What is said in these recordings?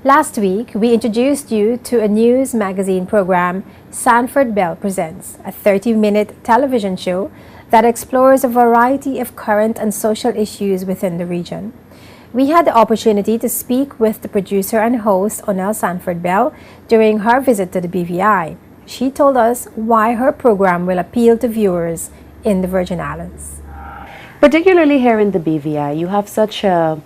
Last week, we introduced you to a news magazine program, Sanford Belle Presents, a 30-minute television show that explores a variety of current and social issues within the region. We had the opportunity to speak with the producer and host, Onel Sanford Belle, during her visit to the BVI. She told us why her program will appeal to viewers in the Virgin Islands. Particularly here in the BVI, you have such a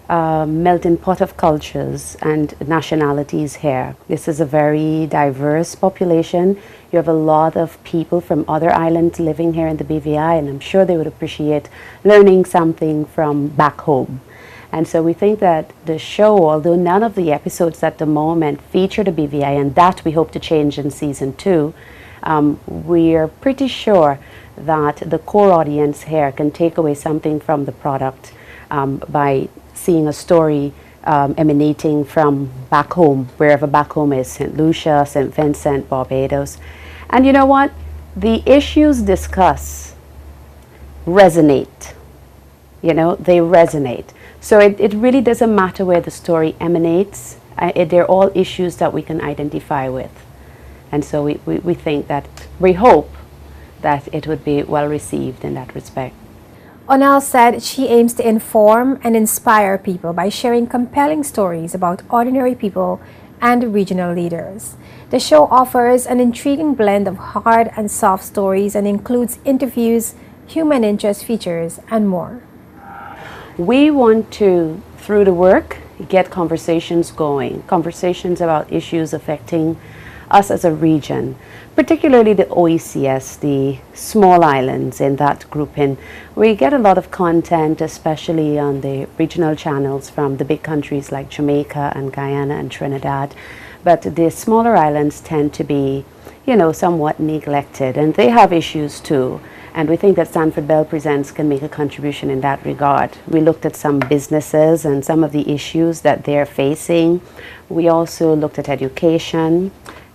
melting pot of cultures and nationalities here. This is a very diverse population. You have a lot of people from other islands living here in the BVI, and I'm sure they would appreciate learning something from back home. And so we think that the show, although none of the episodes at the moment feature the BVI, and that we hope to change in season 2, we are pretty sure that the core audience here can take away something from the product by seeing a story emanating from back home, wherever back home is, St. Lucia, St. Vincent, Barbados. And you know what? The issues discussed resonate. You know, they resonate. So it really doesn't matter where the story emanates. They're all issues that we can identify with. And so we think that, we hope that it would be well received in that respect. Onel said she aims to inform and inspire people by sharing compelling stories about ordinary people and regional leaders. The show offers an intriguing blend of hard and soft stories and includes interviews, human interest features, and more. We want to, through the work, get conversations going, conversations about issues affecting us as a region, particularly the OECS, the small islands in that grouping. We get a lot of content, especially on the regional channels from the big countries like Jamaica and Guyana and Trinidad. But the smaller islands tend to be, you know, somewhat neglected, and they have issues too. And we think that Sanford Belle Presents can make a contribution in that regard. We looked at some businesses and some of the issues that they're facing. We also looked at education.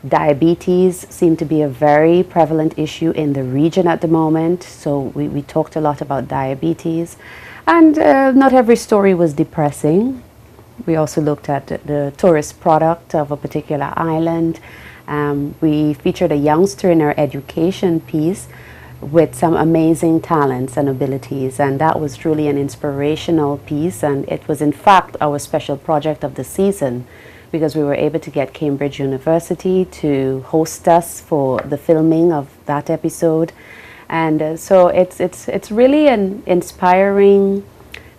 Diabetes seemed to be a very prevalent issue in the region at the moment. So we talked a lot about diabetes. And not every story was depressing. We also looked at the tourist product of a particular island. We featured a youngster in our education piece with some amazing talents and abilities, and that was truly an inspirational piece, and it was in fact our special project of the season, because we were able to get Cambridge University to host us for the filming of that episode. And so it's really an inspiring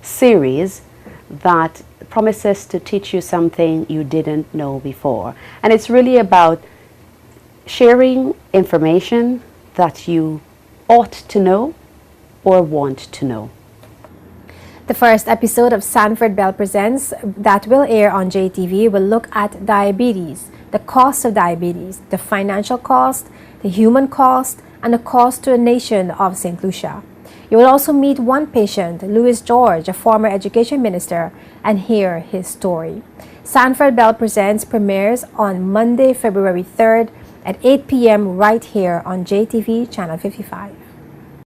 series that promises to teach you something you didn't know before. And it's really about sharing information that you ought to know or want to know. The first episode of Sanford Belle Presents that will air on JTV will look at diabetes, the cost of diabetes, the financial cost, the human cost, and the cost to a nation of St. Lucia. You will also meet one patient, Louis George, a former education minister, and hear his story. Sanford Belle Presents premieres on Monday, February 3rd at 8 p.m. right here on JTV Channel 55.